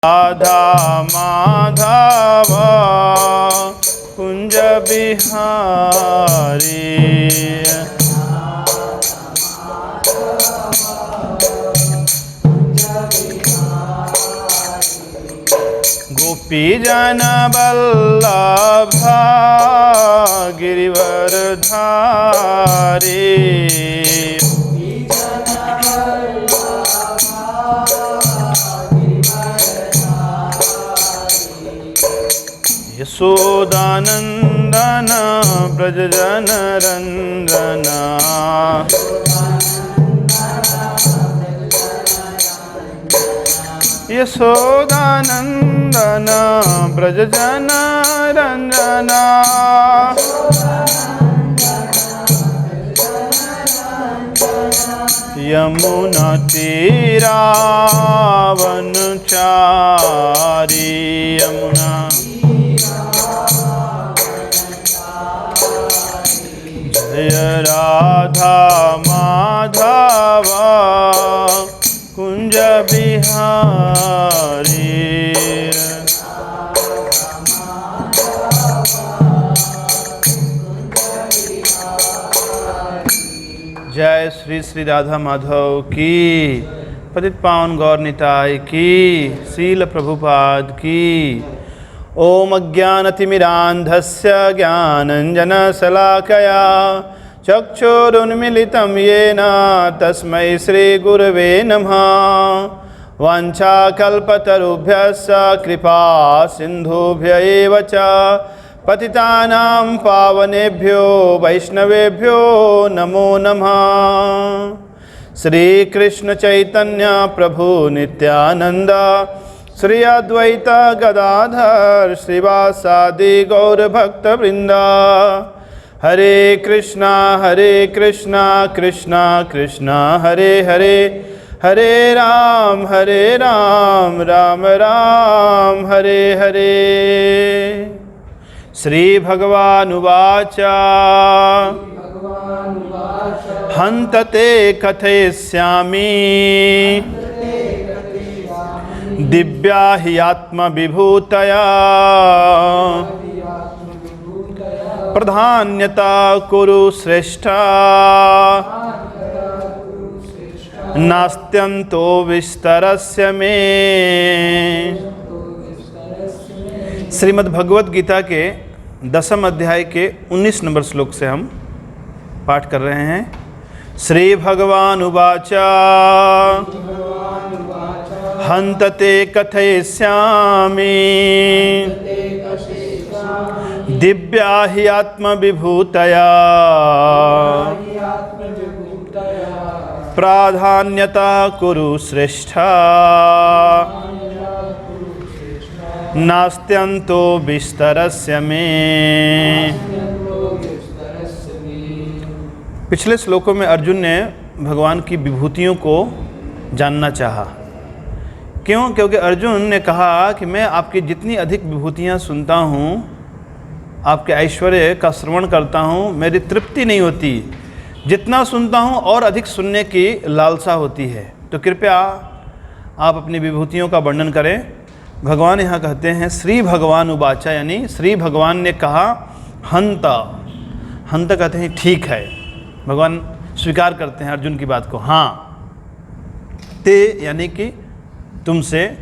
राधा माधव कुंज बिहारी गोपी जन वल्लभ गिरिवरधारी यशोदानंदन ब्रज जन रंजना यशोदानंदन ब्रज जन रंजना यमुना तीरावनचारी यमुना जय राधा माधव कुंज बिहारी जय श्री श्री राधा माधव की, पतित पावन गौर निताय की, शील प्रभुपाद की। ओम अज्ञानतिमिरान्धस्य ज्ञानञ्जनशलाकया चक्षुरुन्मीलितं येन तस्मै श्रीगुरवे नमः। वाञ्छाकल्पतरुभ्यश्च कृपा सिन्धुभ्य एव च पतितानां पावनेभ्यो वैष्णवेभ्यो नमो नमः। श्री कृष्ण चैतन्य प्रभु नित्यानंद श्री अद्वैत गदाधर श्रीवासादि गौर भक्त वृंदा। हरे कृष्णा कृष्णा कृष्णा हरे हरे, हरे राम राम राम हरे हरे। श्री भगवानुवाच हन्तते कथयिष्यामि दिव्या हि आत्मविभूतया प्रधान्यता कुरु श्रेष्ठा नास्त्यन्तो विस्तरस्य मे। श्रीमद् भगवत गीता के 10वें अध्याय के 19 नंबर श्लोक से हम पाठ कर रहे हैं। श्री भगवान उवाच हन्तते कथयिष्यामि दिव्या हि आत्मविभूतया प्राधान्यता कुरु श्रेष्ठा नास्त्यन्तो विस्तरस्य मे। पिछले श्लोकों में अर्जुन ने भगवान की विभूतियों को जानना चाहा। क्यों? क्योंकि अर्जुन ने कहा कि मैं आपकी जितनी अधिक विभूतियाँ सुनता हूँ, आपके ऐश्वर्य का श्रवण करता हूँ, मेरी तृप्ति नहीं होती। जितना सुनता हूँ और अधिक सुनने की लालसा होती है। तो कृपया आप अपनी विभूतियों का वर्णन करें। भगवान यहाँ कहते हैं श्री भगवान उवाचा, यानी श्री भगवान ने कहा हंत। हंत कहते हैं ठीक है, भगवान स्वीकार करते हैं अर्जुन की बात को। हाँ, ते यानी कि तुमसे,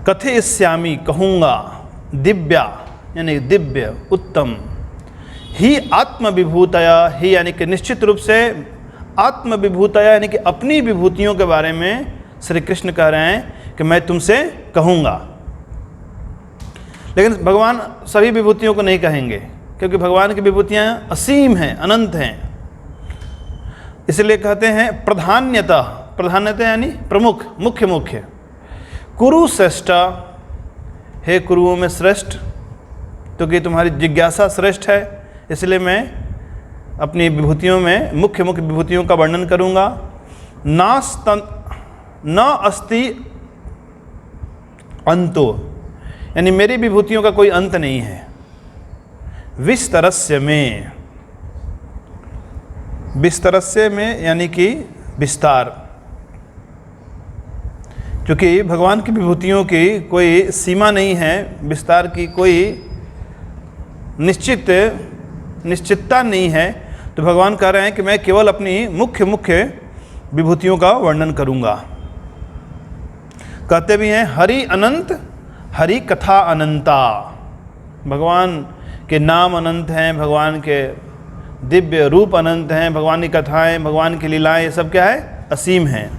कथयिष्यामि कहूँगा, दिव्या यानी दिव्य उत्तम, ही आत्मविभूतया, ही यानी कि निश्चित रूप से, आत्मविभूतया यानी कि अपनी विभूतियों के बारे में श्री कृष्ण कह रहे हैं कि मैं तुमसे कहूँगा। लेकिन भगवान सभी विभूतियों को नहीं कहेंगे, क्योंकि भगवान की विभूतियाँ असीम हैं, अनंत हैं। इसलिए कहते हैं प्रधान्यता। प्रधान्यता यानी प्रमुख, मुख्य मुख्य। कुरु श्रेष्ठ, हे कुरुओं में श्रेष्ठ, क्योंकि तुम्हारी जिज्ञासा श्रेष्ठ है, इसलिए मैं अपनी विभूतियों में मुख्य मुख्य विभूतियों का वर्णन करूँगा। न अस्ति अंतो, यानी मेरी विभूतियों का कोई अंत नहीं है। विस्तरस्य में, विस्तरस्य में यानी कि विस्तार। क्योंकि भगवान की विभूतियों की कोई सीमा नहीं है, विस्तार की कोई निश्चितता नहीं है, तो भगवान कह रहे हैं कि मैं केवल अपनी मुख्य विभूतियों का वर्णन करूंगा। कहते भी हैं हरि अनंत, हरि कथा अनंता। भगवान के नाम अनंत हैं, भगवान के दिव्य रूप अनंत हैं, भगवान की कथाएं, भगवान की लीलाएं, ये सब क्या है? असीम हैं।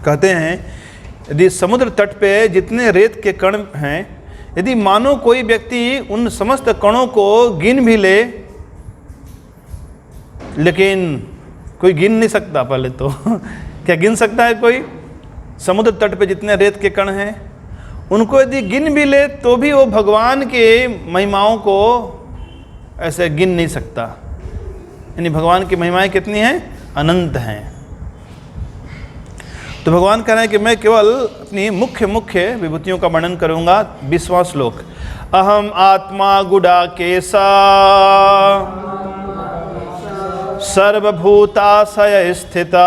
कहते हैं यदि समुद्र तट पे जितने रेत के कण हैं, यदि मानो कोई व्यक्ति उन समस्त कणों को गिन भी ले, लेकिन कोई गिन नहीं सकता पहले तो क्या गिन सकता है कोई? समुद्र तट पे जितने रेत के कण हैं उनको यदि गिन भी ले तो भी वो भगवान के महिमाओं को ऐसे गिन नहीं सकता। यानी भगवान की महिमाएं कितनी हैं? अनंत हैं। तो भगवान कह रहे हैं कि मैं केवल अपनी मुख्य विभूतियों का वर्णन करूंगा। 20वां श्लोक, अहम आत्मा गुडाकेशा सर्वभूताशय स्थिता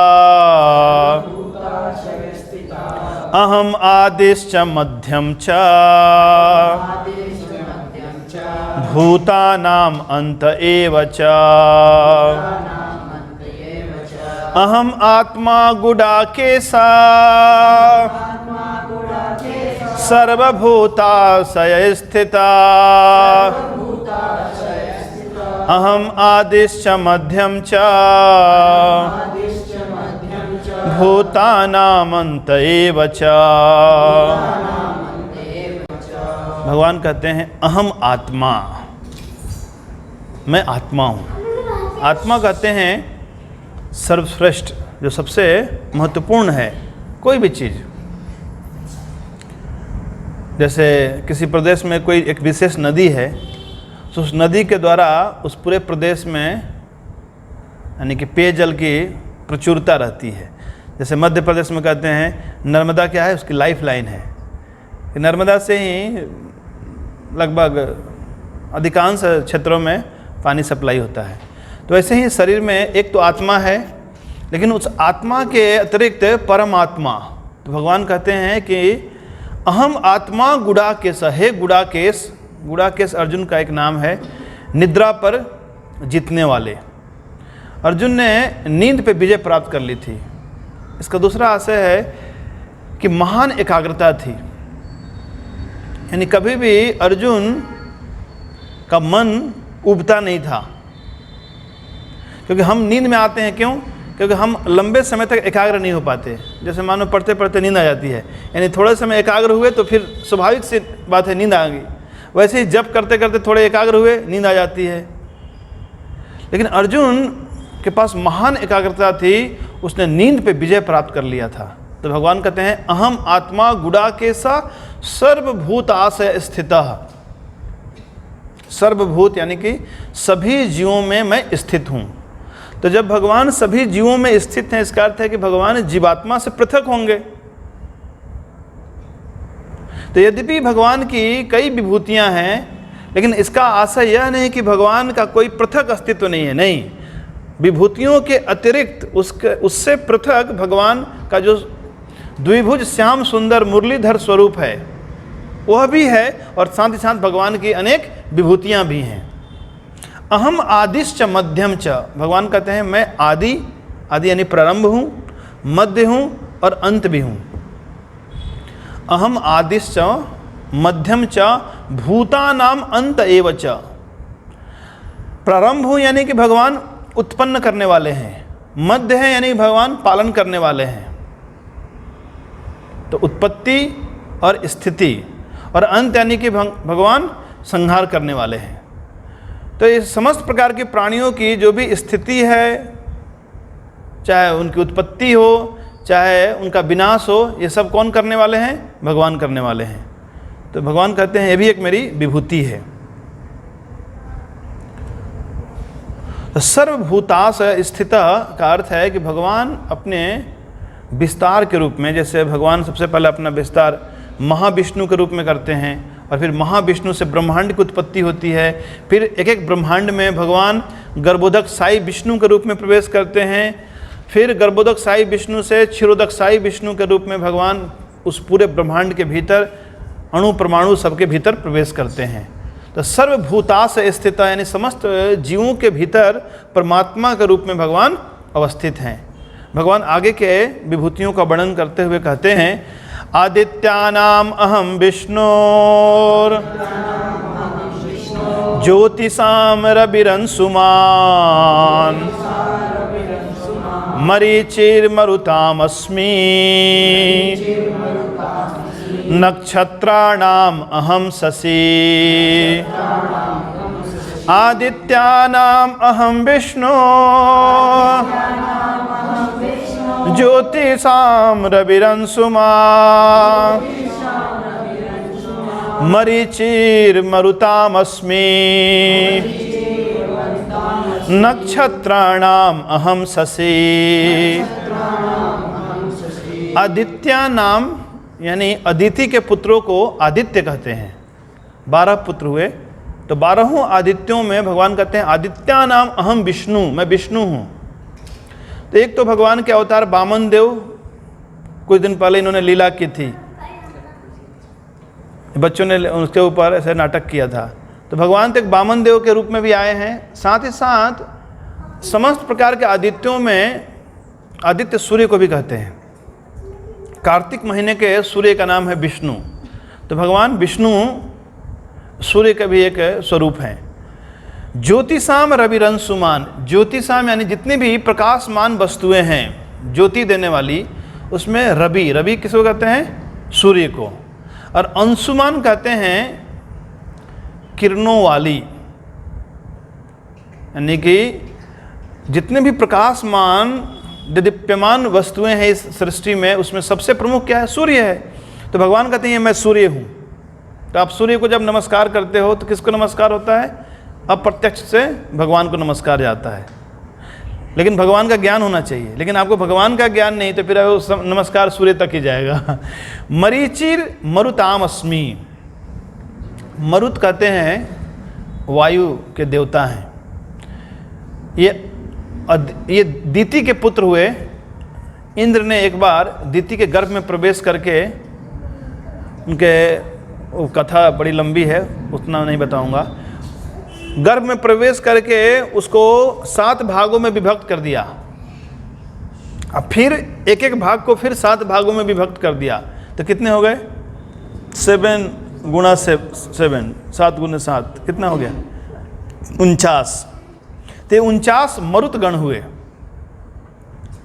अहम आदिश्च मध्यम च भूतानाम अंत एव च अहम आत्मा गुडाकेशा सर्वभूताशय स्थिता अहम आदिश्च मध्यम च भूतानाम अंत एव च। भगवान कहते हैं अहम आत्मा, मैं आत्मा हूँ। आत्मा कहते हैं सर्वश्रेष्ठ, जो सबसे महत्वपूर्ण है कोई भी चीज़। जैसे किसी प्रदेश में कोई एक विशेष नदी है तो उस नदी के द्वारा उस पूरे प्रदेश में यानी कि पेयजल की प्रचुरता रहती है। जैसे मध्य प्रदेश में कहते हैं नर्मदा क्या है? उसकी लाइफ लाइन है। नर्मदा से ही लगभग अधिकांश क्षेत्रों में पानी सप्लाई होता है। तो ऐसे ही शरीर में एक तो आत्मा है, लेकिन उस आत्मा के अतिरिक्त परमात्मा। तो भगवान कहते हैं कि अहम आत्मा गुडाकेश। हे गुडाकेश, गुडाकेश अर्जुन का एक नाम है, निद्रा पर जीतने वाले। अर्जुन ने नींद पे विजय प्राप्त कर ली थी। इसका दूसरा आशय है कि महान एकाग्रता थी, यानी कभी भी अर्जुन का मन उबता नहीं था। क्योंकि हम नींद में आते हैं, क्यों? क्योंकि हम लंबे समय तक एकाग्र नहीं हो पाते। जैसे मानो पढ़ते पढ़ते नींद आ जाती है, यानी थोड़े समय एकाग्र हुए तो फिर स्वाभाविक सी बात है नींद आ गई। वैसे ही जब करते करते थोड़े एकाग्र हुए नींद आ जाती है। लेकिन अर्जुन के पास महान एकाग्रता थी, उसने नींद पे विजय प्राप्त कर लिया था। तो भगवान कहते हैं अहम आत्मा गुडाकेशा सर्वभूताशय स्थितः। सर्वभूत यानी कि सभी जीवों में मैं स्थित हूँ। तो जब भगवान सभी जीवों में स्थित हैं, इसका अर्थ है कि भगवान जीवात्मा से पृथक होंगे। तो यद्यपि भगवान की कई विभूतियां हैं, लेकिन इसका आशय यह नहीं कि भगवान का कोई पृथक अस्तित्व नहीं है। नहीं, विभूतियों के अतिरिक्त उससे पृथक भगवान का जो द्विभुज श्याम सुंदर मुरलीधर स्वरूप है वह भी है, और साथ ही साथ भगवान की अनेक विभूतियां भी हैं। अहम आदिश्च मध्यम च। भगवान कहते हैं मैं आदि यानी प्रारंभ हूँ, मध्य हूँ और अंत भी हूँ। अहम आदिश्च मध्यम च भूतानाम अंत एव च। प्रारंभ हूँ यानी कि भगवान उत्पन्न करने वाले हैं, मध्य है यानी भगवान पालन करने वाले हैं। तो उत्पत्ति और स्थिति, और अंत यानी कि भगवान संहार करने वाले हैं। तो इस समस्त प्रकार के प्राणियों की जो भी स्थिति है, चाहे उनकी उत्पत्ति हो चाहे उनका विनाश हो, ये सब कौन करने वाले हैं? भगवान करने वाले हैं। तो भगवान कहते हैं ये भी एक मेरी विभूति है। तो सर्वभूतास स्थिता का अर्थ है कि भगवान अपने विस्तार के रूप में, जैसे भगवान सबसे पहले अपना विस्तार महाविष्णु के रूप में करते हैं, और फिर महाविष्णु से ब्रह्मांड की उत्पत्ति होती है। फिर एक एक ब्रह्मांड में भगवान गर्भोदक साई विष्णु के रूप में प्रवेश करते हैं। फिर गर्भोदकशाही विष्णु से क्षीरोदकशाही विष्णु के रूप में भगवान उस पूरे ब्रह्मांड के भीतर अणु परमाणु सबके भीतर प्रवेश करते हैं। तो सर्वभूतास स्थित यानी समस्त जीवों के भीतर परमात्मा के रूप में भगवान अवस्थित हैं। भगवान आगे के विभूतियों का वर्णन करते हुए कहते हैं, आदित्यानाम अहम विष्णुर ज्योतिषाम रविरंसुमान मरीचिर्मरुतामस्मि नक्षत्राणाम अहम शशि आदित्यानाम अहम विष्णु ज्योतिषाम रविरंसुमान मरीचिर्मरुतामस्मि नक्षत्राणाम अहम शशि। आदित्य नाम यानी अदिति के पुत्रों को आदित्य कहते हैं। 12 पुत्र हुए, तो 12 आदित्यों में भगवान कहते हैं आदित्य नाम अहम विष्णु, मैं विष्णु हूँ। तो एक तो भगवान के अवतार वामन देव, कुछ दिन पहले इन्होंने लीला की थी, बच्चों ने उसके ऊपर ऐसे नाटक किया था। तो भगवान तो एक वामन देव के रूप में भी आए हैं। साथ ही साथ समस्त प्रकार के आदित्यों में आदित्य सूर्य को भी कहते हैं। कार्तिक महीने के सूर्य का नाम है विष्णु। तो भगवान विष्णु सूर्य का भी एक स्वरूप है। ज्योतिषाम रविरंसुमान, ज्योतिषाम यानी जितनी भी प्रकाशमान वस्तुएं हैं ज्योति देने वाली, उसमें रवि, रवि किसको कहते हैं? सूर्य को। और अंशुमान कहते हैं किरणों वाली, यानी कि जितने भी प्रकाशमान दीप्यमान वस्तुएं हैं इस सृष्टि में, उसमें सबसे प्रमुख क्या है? सूर्य है। तो भगवान कहते हैं मैं सूर्य हूँ। तो आप सूर्य को जब नमस्कार करते हो तो किसको नमस्कार होता है? अप्रत्यक्ष से भगवान को नमस्कार जाता है। लेकिन भगवान का ज्ञान होना चाहिए, लेकिन आपको भगवान का ज्ञान नहीं तो फिर नमस्कार सूर्य तक ही जाएगा। मरीचिर मरुताम अस्मि, मरुत कहते हैं वायु के देवता हैं। ये दीति के पुत्र हुए। इंद्र ने एक बार दीति के गर्भ में प्रवेश करके, उनके वो कथा बड़ी लंबी है, उतना नहीं बताऊंगा, गर्भ में प्रवेश करके उसको 7 भागों में विभक्त कर दिया। अब फिर एक एक भाग को फिर 7 भागों में विभक्त कर दिया। तो कितने हो गए? 7 गुणा 7, 7 गुना 7 कितना हो गया? 49। तो 49 मरुतगण हुए।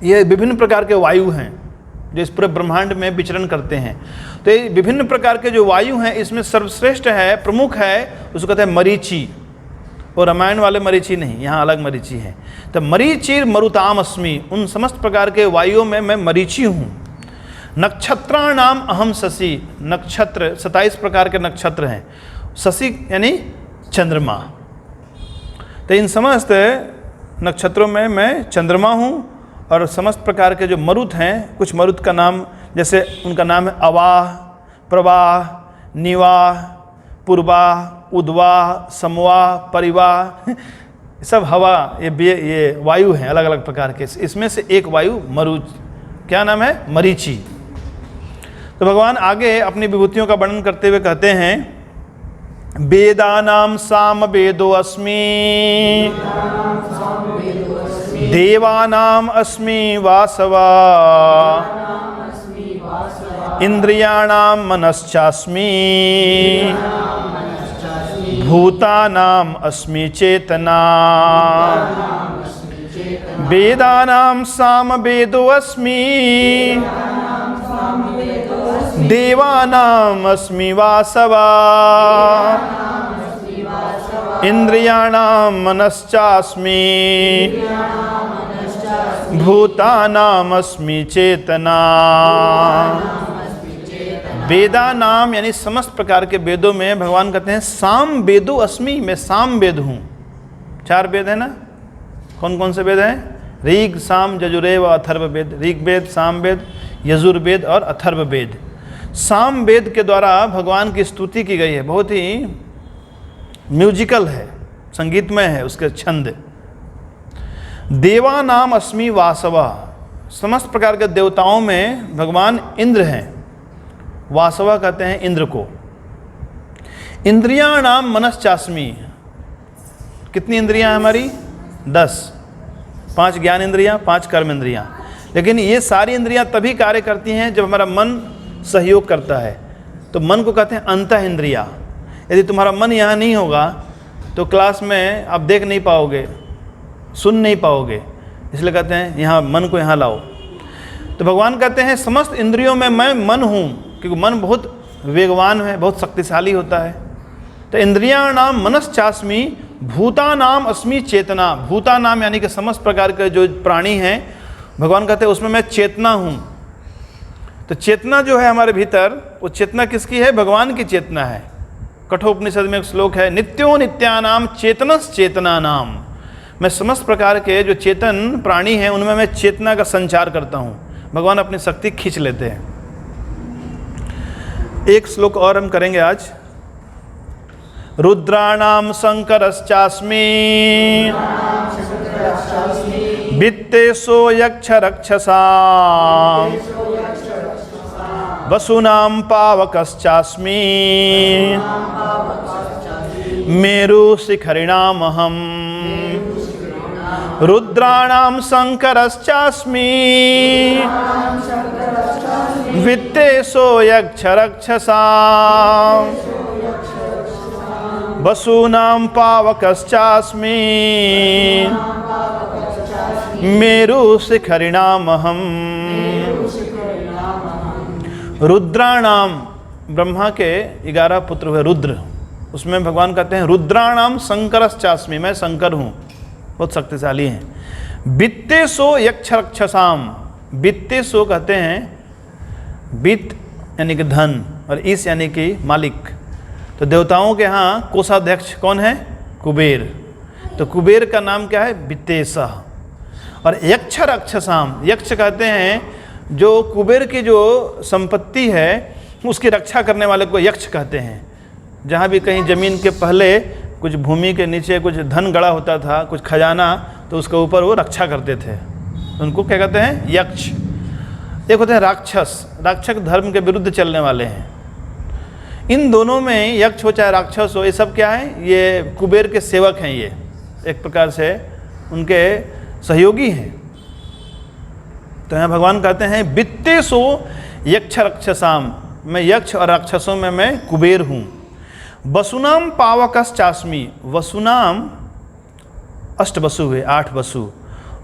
ये विभिन्न प्रकार के वायु हैं जो इस पूरे ब्रह्मांड में विचरण करते हैं। तो ये विभिन्न प्रकार के जो वायु हैं, इसमें सर्वश्रेष्ठ है, प्रमुख है, उसको कहते हैं मरीचि। और रामायण वाले मरीचि नहीं, यहाँ अलग मरीचि है। तो मरीचिर मरुताम अस्मि, उन समस्त प्रकार के वायुओं में मैं मरीचि हूँ। नक्षत्राणाम अहम शशि, नक्षत्र 27 प्रकार के नक्षत्र हैं। शशि यानी चंद्रमा। तो इन समस्त नक्षत्रों में मैं चंद्रमा हूँ। और समस्त प्रकार के जो मरुत हैं, कुछ मरुत का नाम, जैसे उनका नाम है अवाह, प्रवाह, निवाह, पूर्वाह, उद्वाह, समवाह, परिवाह, सब हवा, ये वायु हैं अलग अलग प्रकार के। इसमें से एक वायु मरुच, क्या नाम है? मरीचि। तो भगवान आगे अपनी विभूतियों का वर्णन करते हुए कहते हैं, वेदानाम साम वेदो अस्मि देवानाम अस्मि वासवा इंद्रियाणाम मनश्चास्मि भूतानाम अस्मि चेतना। वेदानाम साम वेदो अस्मि देवानाम अस्मि वासवा इंद्रियाणाम मनश्चास्मि भूतानाम अस्मि चेतना। वेदा नाम यानी समस्त प्रकार के वेदों में भगवान कहते हैं साम वेदो अस्मि, मैं साम वेद हूँ। 4 वेद है ना? कौन कौन से वेद हैं? ऋग, साम, यजुर्वेद व अथर्व वेद। ऋग वेद, साम वेद, यजुर्वेद और अथर्व वेद। साम वेद के द्वारा भगवान की स्तुति की गई है। बहुत ही म्यूजिकल है, संगीतमय है उसके छंद। देवा नाम अस्मि वासवा, समस्त प्रकार के देवताओं में भगवान इंद्र हैं। वासवा कहते हैं इंद्र को। इंद्रियाणाम मनश्चास्मि। कितनी इंद्रियां हैं हमारी? 10। 5 ज्ञान इंद्रियां, 5 कर्म इंद्रियां। लेकिन ये सारी इंद्रियां तभी कार्य करती हैं जब हमारा मन सहयोग करता है। तो मन को कहते हैं अंतः इंद्रिया। यदि तुम्हारा मन यहाँ नहीं होगा तो क्लास में आप देख नहीं पाओगे, सुन नहीं पाओगे। इसलिए कहते हैं यहाँ मन को यहाँ लाओ। तो भगवान कहते हैं समस्त इंद्रियों में मैं मन हूँ, क्योंकि मन बहुत वेगवान है, बहुत शक्तिशाली होता है। तो इंद्रियाणाम मनश्चास्मि भूतानाम अस्मि चेतना। भूतानाम यानी कि समस्त प्रकार के जो प्राणी हैं, भगवान कहते हैं उसमें मैं चेतना हूँ। तो चेतना जो है हमारे भीतर, वो चेतना किसकी है? भगवान की चेतना है। कठोपनिषद में एक श्लोक है, नित्यो नित्यानाम चेतनस चेतनानाम। मैं समस्त प्रकार के जो चेतन प्राणी हैं उनमें मैं चेतना का संचार करता हूँ। भगवान अपनी शक्ति खींच लेते हैं। एक श्लोक और हम करेंगे आज। रुद्राणाम शंकरश्चास्मि वित्तेषु यक्ष रक्षसाम् वसुनां पावकश्चास्मि मेरु शिखरिणामहम् रुद्राणां शंकरश्चास्मि वित्तेषु यक्ष रक्षसाम् वसूनां पावकश्चास्मि मेरु शिखरिणामहम्। रुद्राणाम, ब्रह्मा के 11 पुत्र हुए रुद्र, उसमें भगवान कहते हैं रुद्राणाम शंकरश्चास्मि, मैं शंकर हूँ, बहुत शक्तिशाली हैं। वित्तेषु यक्ष रक्षसाम। वित्तेषु कहते हैं वित्त यानी कि धन, और ईश यानी कि मालिक। तो देवताओं के यहाँ कोषाध्यक्ष कौन है? कुबेर। तो कुबेर का नाम क्या है? वित्तेशः। और यक्ष रक्षसाम, यक्ष कहते हैं जो कुबेर की जो संपत्ति है उसकी रक्षा करने वाले को यक्ष कहते हैं। जहाँ भी कहीं ज़मीन के पहले कुछ भूमि के नीचे कुछ धन गड़ा होता था, कुछ खजाना, तो उसके ऊपर वो रक्षा करते थे, उनको क्या कहते हैं? यक्ष। एक होते हैं राक्षस, राक्षस धर्म के विरुद्ध चलने वाले हैं। इन दोनों में यक्ष हो चाहे राक्षस हो, ये सब क्या है? ये कुबेर के सेवक हैं। ये एक प्रकार से उनके सहयोगी हैं। तो यहाँ भगवान कहते हैं वित्तेषु यक्ष रक्षसाम, मैं यक्ष और राक्षसों में मैं कुबेर हूँ। वसुनाम पावकश्चास्मि। वसुनाम 8 वसु हुए, 8 वसु।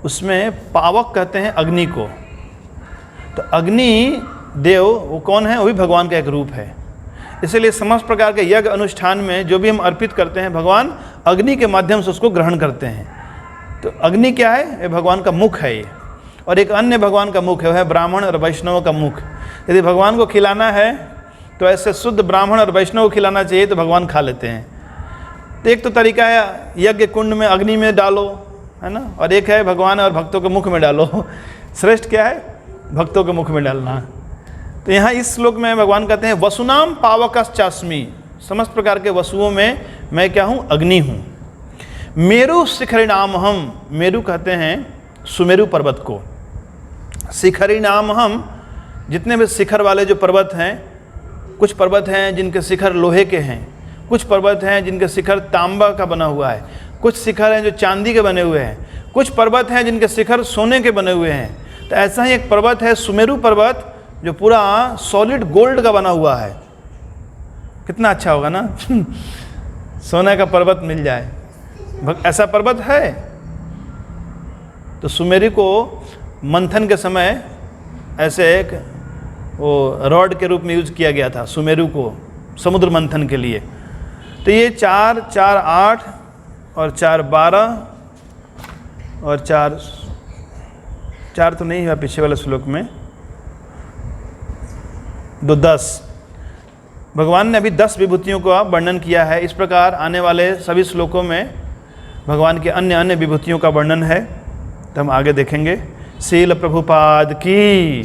उसमें पावक कहते हैं अग्नि को। तो अग्नि देव वो कौन है? वो भी भगवान का एक रूप है। इसलिए समस्त प्रकार के यज्ञ अनुष्ठान में जो भी हम अर्पित करते हैं, भगवान अग्नि के माध्यम से उसको ग्रहण करते हैं। तो अग्नि क्या है? ये भगवान का मुख है ये। और एक अन्य भगवान का मुख है, वह है ब्राह्मण और वैष्णव का मुख। यदि भगवान को खिलाना है तो ऐसे शुद्ध ब्राह्मण और वैष्णव को खिलाना चाहिए, तो भगवान खा लेते हैं। तो एक तो तरीका है यज्ञ कुंड में अग्नि में डालो, है ना, और एक है भगवान और भक्तों के मुख में डालो। श्रेष्ठ क्या है? भक्तों के मुख में डालना। तो यहाँ इस श्लोक में भगवान कहते हैं वसुनाम पावकश्चास्मि, समस्त प्रकार के वसुओं में मैं क्या हूँ? अग्नि हूँ। मेरु शिखरिणामहम्। मेरु कहते हैं सुमेरु पर्वत को। शिखरिणामहम्, जितने भी शिखर वाले जो पर्वत हैं, कुछ पर्वत हैं जिनके शिखर लोहे के हैं, कुछ पर्वत हैं जिनके शिखर तांबा का बना हुआ है, कुछ शिखर हैं जो चांदी के बने हुए हैं, कुछ पर्वत हैं जिनके शिखर सोने के बने हुए हैं। तो ऐसा ही एक पर्वत है सुमेरु पर्वत, जो पूरा सॉलिड गोल्ड का बना हुआ है। कितना अच्छा होगा ना सोने का पर्वत मिल जाए। ऐसा पर्वत है। तो सुमेरु को मंथन के समय ऐसे एक वो रॉड के रूप में यूज किया गया था, सुमेरु को समुद्र मंथन के लिए। तो ये 4, 4, 8 और 4, 12 और 4 तो नहीं हुआ पीछे वाले श्लोक में, 2, 10। भगवान ने अभी 10 विभूतियों का वर्णन किया है। इस प्रकार आने वाले सभी श्लोकों में भगवान के अन्य अन्य विभूतियों का वर्णन है, तो हम आगे देखेंगे। श्रील प्रभुपाद की।